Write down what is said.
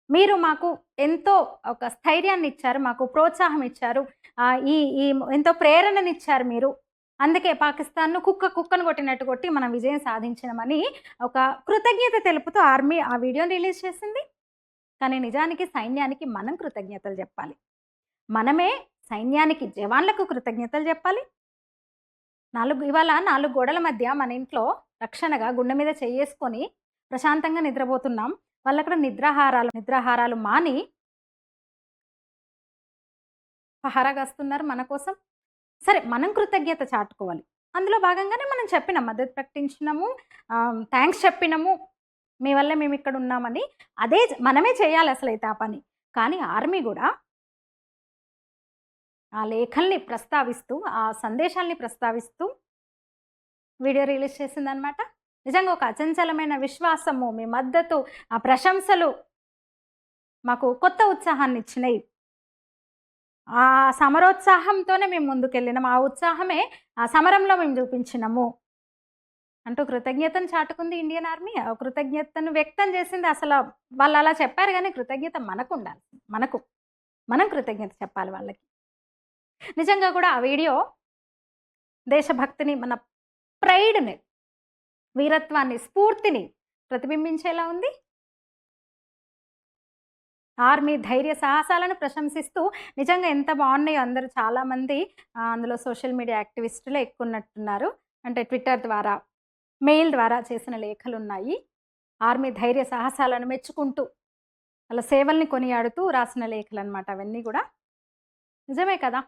మీరు మాకు ఎంతో ఒక స్థైర్యాన్ని ఇచ్చారు. మాకు ప్రోత్సాహం ఇచ్చారు. ఈ ఈ ఎంతో ప్రేరణనిచ్చారు మీరు. అందుకే పాకిస్తాన్‌ను కుక్కను కొట్టినట్టు కొట్టి మనం విజయం సాధించినమని ఒక కృతజ్ఞత తెలుపుతూ ఆర్మీ ఆ వీడియోని రిలీజ్ చేసింది. కానీ నిజానికి సైన్యానికి మనం కృతజ్ఞతలు జెప్పాలి. మనమే సైన్యానికి, జవాన్లకు కృతజ్ఞతలు జెప్పాలి. ఇవాళ 4 గోడల మధ్య మన ఇంట్లో రక్షణగా గుండె మీద చెయ్యేసుకొని ప్రశాంతంగా నిద్రబోతున్నాం. వాళ్ళక్కడ నిద్రాహారాలు మాని పహారా కాస్తున్నారు మన కోసం. సరే, మనం కృతజ్ఞత చాటుకోవాలి. అందులో భాగంగానే మనం చెప్పినాం, మద్దతు ప్రకటించినాము, థాంక్స్ చెప్పినాము. మీ వల్లే మేమిక్కడున్నామని. మనమే చేయాలసలైతే ఆ పని. కానీ ఆర్మీ గూడా ఆ లేఖల్ని ప్రస్తావిస్తూ, ఆ సందేశాల్ని ప్రస్తావిస్తూ వీడియో రిలీజ్ చేసిందనమాట. నిజంగా ఒక అచంచలమైన విశ్వాసము, మీ మద్దతు, ఆ ప్రశంసలు మాకు కొత్త ఉత్సాహాన్నిచ్చినయి. ఆ సమరోత్సాహంతోనే మేము ముందుకెళ్ళినాం. ఆ ఉత్సాహమే ఆ సమరంలో మేము చూపించినాము అంటూ కృతజ్ఞతను చాటుకుంది ఇండియన్ ఆర్మీ. ఆ కృతజ్ఞతను వ్యక్తం చేసింది. వాళ్ళలా చెప్పారు గానీ కృతజ్ఞత మనకుండాలి. మనం కృతజ్ఞత చెప్పాలి వాళ్ళకి. నిజంగా కూడా ఆ వీడియో దేశభక్తిని, మన ప్రైడ్‌ని, వీరత్వాన్ని, స్ఫూర్తిని ప్రతిబింబించేలా ఉంది. ఆర్మీ ధైర్య సాహసాలను ప్రశంసిస్తూ నిజంగా ఎంత బాగున్నాయో. అందరూ చాలామంది అందులో సోషల్ మీడియా యాక్టివిస్టులే ఎక్కువున్నట్టున్నారు. అంటే ట్విట్టర్ ద్వారా, మెయిల్ ద్వారా చేసిన లేఖలున్నాయి. ఆర్మీ ధైర్య సాహసాలను మెచ్చుకుంటూ, వాళ్ళ సేవల్ని కొనియాడుతూ రాసిన లేఖలనమాట అవన్నీ గూడా. నిజమే కదా!